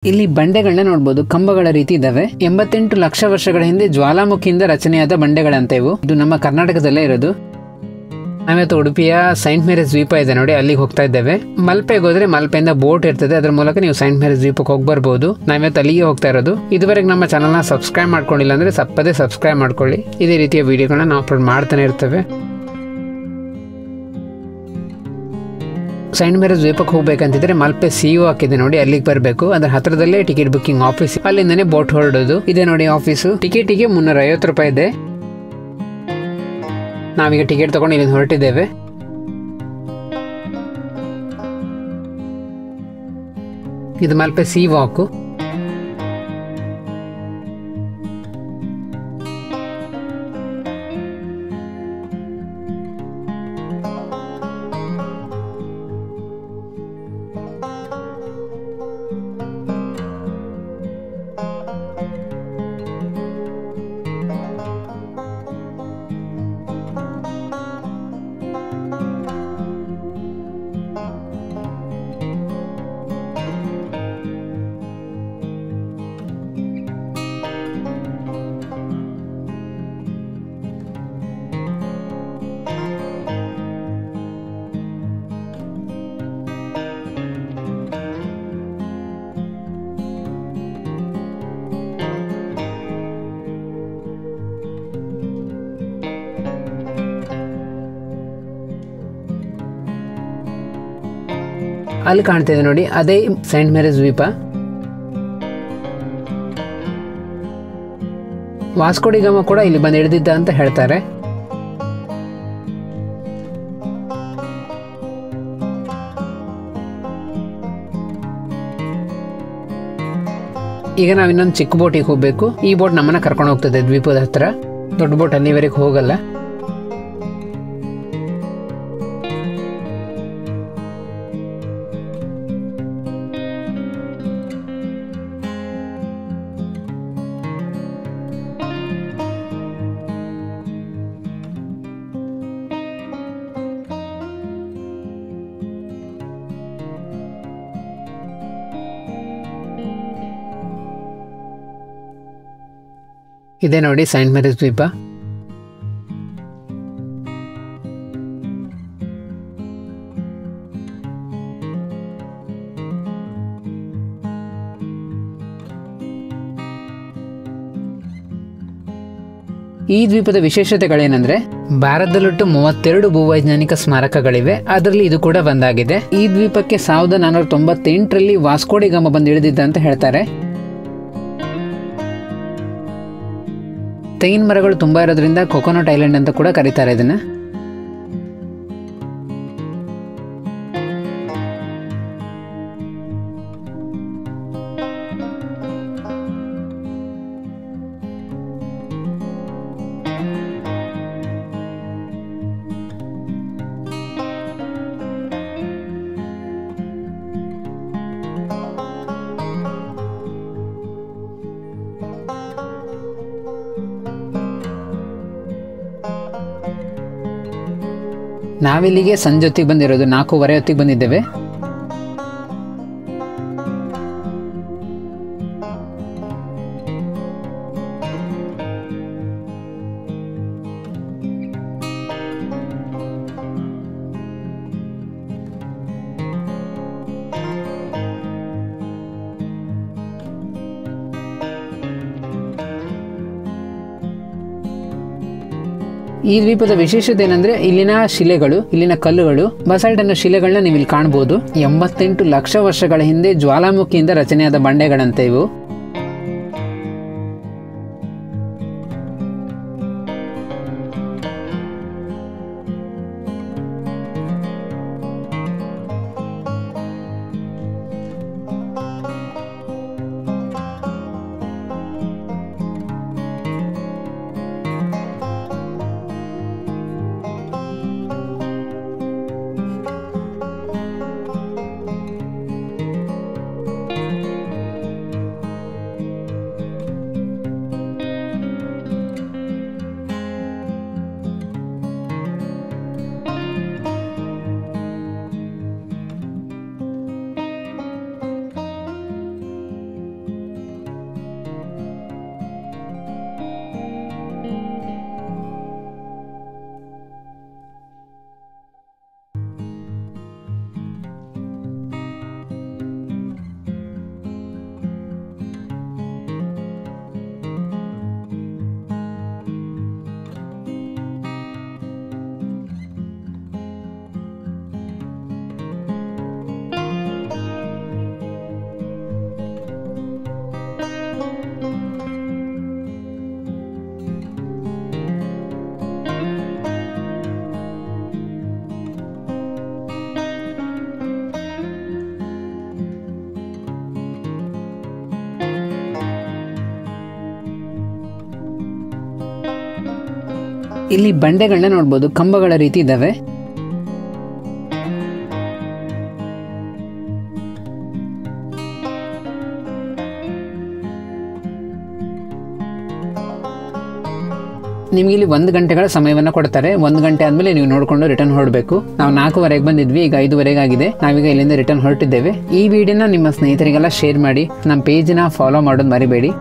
ಇಲ್ಲಿ ಬಂಡೆಗಳನ್ನ ನೋಡಬಹುದು, ಕಂಬಗಳ ರೀತಿ ಇದಾವೆ. 88 ಲಕ್ಷ ವರ್ಷಗಳ ಹಿಂದೆ ಜ್ವಾಲಾಮುಖಿಯಿಂದ ರಚನೆಯಾದ ಬಂಡೆಗಳಂತೆ ಇವು. ಇದು ನಮ್ಮ ಕರ್ನಾಟಕದಲ್ಲೇ ಇರೋದು. ನಾವಿವತ್ತು ಉಡುಪಿಯ ಸೈಂಟ್ ಮೇರಿಸ್ ದ್ವೀಪ ಇದೆ ನೋಡಿ, ಅಲ್ಲಿಗೆ ಹೋಗ್ತಾ ಇದ್ದೇವೆ. ಮಲ್ಪೆಗೆ ಹೋದ್ರೆ ಮಲ್ಪೆಯಿಂದ ಬೋಟ್ ಇರ್ತದೆ, ಅದ್ರ ಮೂಲಕ ನೀವು ಸೈಂಟ್ ಮೇರಿಸ್ ದ್ವೀಪಕ್ಕೆ ಹೋಗಿ ಬರ್ಬೋದು. ನಾವಿವತ್ತು ಅಲ್ಲಿಗೆ ಹೋಗ್ತಾ ಇರೋದು. ಇದುವರೆಗೆ ನಮ್ಮ ಚಾನಲ್ನ ಸಬ್ಸ್ಕ್ರೈಬ್ ಮಾಡ್ಕೊಂಡಿಲ್ಲ ಅಂದ್ರೆ ತಪ್ಪದೇ ಸಬ್ಸ್ಕ್ರೈಬ್ ಮಾಡ್ಕೊಳ್ಳಿ. ಇದೇ ರೀತಿಯ ವಿಡಿಯೋಗಳನ್ನ ನಾವು ಅಪ್ಲೋಡ್ ಮಾಡ್ತಾನೆ ಇರ್ತೇವೆ. ಸೈಂಟ್ ಮೇರಿಸ್ ದ್ವೀಪಕ್ಕೆ ಹೋಗ್ಬೇಕಂತಿದ್ರೆ ಮಲ್ಪೆ ಸಿಇಒ ಹಾಕಿದೆ ನೋಡಿ, ಅಲ್ಲಿಗೆ ಬರಬೇಕು. ಅದ್ರ ಹತ್ರದಲ್ಲೇ ಟಿಕೆಟ್ ಬುಕಿಂಗ್ ಆಫೀಸ್, ಅಲ್ಲಿಂದನೇ ಬೋಟ್ ಹೊರಡೋದು. ಇದೆ ನೋಡಿ ಆಫೀಸು. ಟಿಕೆಟಿಗೆ 350 ರೂಪಾಯಿ ಇದೆ. ನಾವೀಗ ಟಿಕೆಟ್ ತಗೊಂಡು ಇಲ್ಲಿಂದ ಹೊರಟಿದ್ದೇವೆ. ಇದು ಮಲ್ಪೆ ಸಿ ವಾಕು. ಅಲ್ಲಿ ಕಾಣ್ತಿದೆ ನೋಡಿ, ಅದೇ ಸೈಂಟ್ ಮೇರಿಸ್ ದ್ವೀಪ. ವಾಸ್ಕೋ ಡಿ ಗಾಮ ಕೂಡ ಇಲ್ಲಿ ಬಂದು ಹಿಡಿದಿದ್ದ ಅಂತ ಹೇಳ್ತಾರೆ. ಈಗ ನಾವು ಇನ್ನೊಂದು ಚಿಕ್ಕ ಬೋಟಿಗೆ ಹೋಗ್ಬೇಕು. ಈ ಬೋಟ್ ನಮ್ಮನ್ನ ಕರ್ಕೊಂಡು ಹೋಗ್ತದೆ ದ್ವೀಪದ ಹತ್ರ. ದೊಡ್ಡ ಬೋಟ್ ಅಲ್ಲಿವರೆಗೆ ಹೋಗಲ್ಲ. ಇದೆ ನೋಡಿ ಸೈಂಟ್ ಮೇರಿಸ್ ದ್ವೀಪ. ಈ ದ್ವೀಪದ ವಿಶೇಷತೆಗಳೇನೆಂದ್ರೆ, ಭಾರತದಲ್ಲೊಟ್ಟು 32 ಭೂವೈಜ್ಞಾನಿಕ ಸ್ಮಾರಕಗಳಿವೆ. ಅದರಲ್ಲಿ ಇದು ಕೂಡ ಒಂದಾಗಿದೆ. ಈ ದ್ವೀಪಕ್ಕೆ 1498ರಲ್ಲಿ ವಾಸ್ಕೋ ಡಿ ಗಾಮ ಬಂದು ಇಳಿದಿದ್ದ ಅಂತ ಹೇಳ್ತಾರೆ. ತೆಂಗಿನ ಮರಗಳು ತುಂಬಾ ಇರೋದ್ರಿಂದ ಕೊಕೊನಟ್ ಐಲ್ಯಾಂಡ್ ಅಂತ ಕೂಡ ಕರೀತಾರೆ ಇದನ್ನ. ನಾವಿಲ್ಲಿಗೆ ಸಂಜೆ ಹೊತ್ತಿಗೆ ಬಂದಿರೋದು, 4:30 ಹೊತ್ತಿಗೆ ಬಂದಿದ್ದೇವೆ. ಈ ದ್ವೀಪದ ವಿಶೇಷತೆ ಏನಂದ್ರೆ, ಇಲ್ಲಿನ ಶಿಲೆಗಳು, ಇಲ್ಲಿನ ಕಲ್ಲುಗಳು, ಬಸಾಲ್ಟ್ ಅನ್ನೋ ಶಿಲೆಗಳನ್ನ ನೀವು ಇಲ್ಲಿ ಕಾಣಬಹುದು. 88 ಲಕ್ಷ ವರ್ಷಗಳ ಹಿಂದೆ ಜ್ವಾಲಾಮುಖಿಯಿಂದ ರಚನೆಯಾದ ಬಂಡೆಗಳಂತೆ ಇವು. ಇಲ್ಲಿ ಬಂಡೆಗಳನ್ನ ನೋಡ್ಬೋದು, ಕಂಬಗಳ ರೀತಿ ಇದ್ದಾವೆ. ನಿಮ್ಗೆ ಇಲ್ಲಿ 1 ಗಂಟೆಗಳ ಸಮಯವನ್ನು ಕೊಡ್ತಾರೆ. 1 ಗಂಟೆ ಆದ್ಮೇಲೆ ನೀವು ನೋಡ್ಕೊಂಡು ರಿಟರ್ನ್ ಹೊರಡಬೇಕು. ನಾವು 4:15 ಬಂದಿದ್ವಿ, ಈಗ 5:15 ಆಗಿದೆ. ನಾವೀಗ ಇಲ್ಲಿಂದ ರಿಟರ್ನ್ ಹೊರಟಿದ್ದೇವೆ. ಈ ವಿಡಿಯೋನ ನಿಮ್ಮ ಸ್ನೇಹಿತರಿಗೆಲ್ಲ ಶೇರ್ ಮಾಡಿ, ನಮ್ಮ ಪೇಜ್ನ ಫಾಲೋ ಮಾಡೋದು ಮರಿಬೇಡಿ.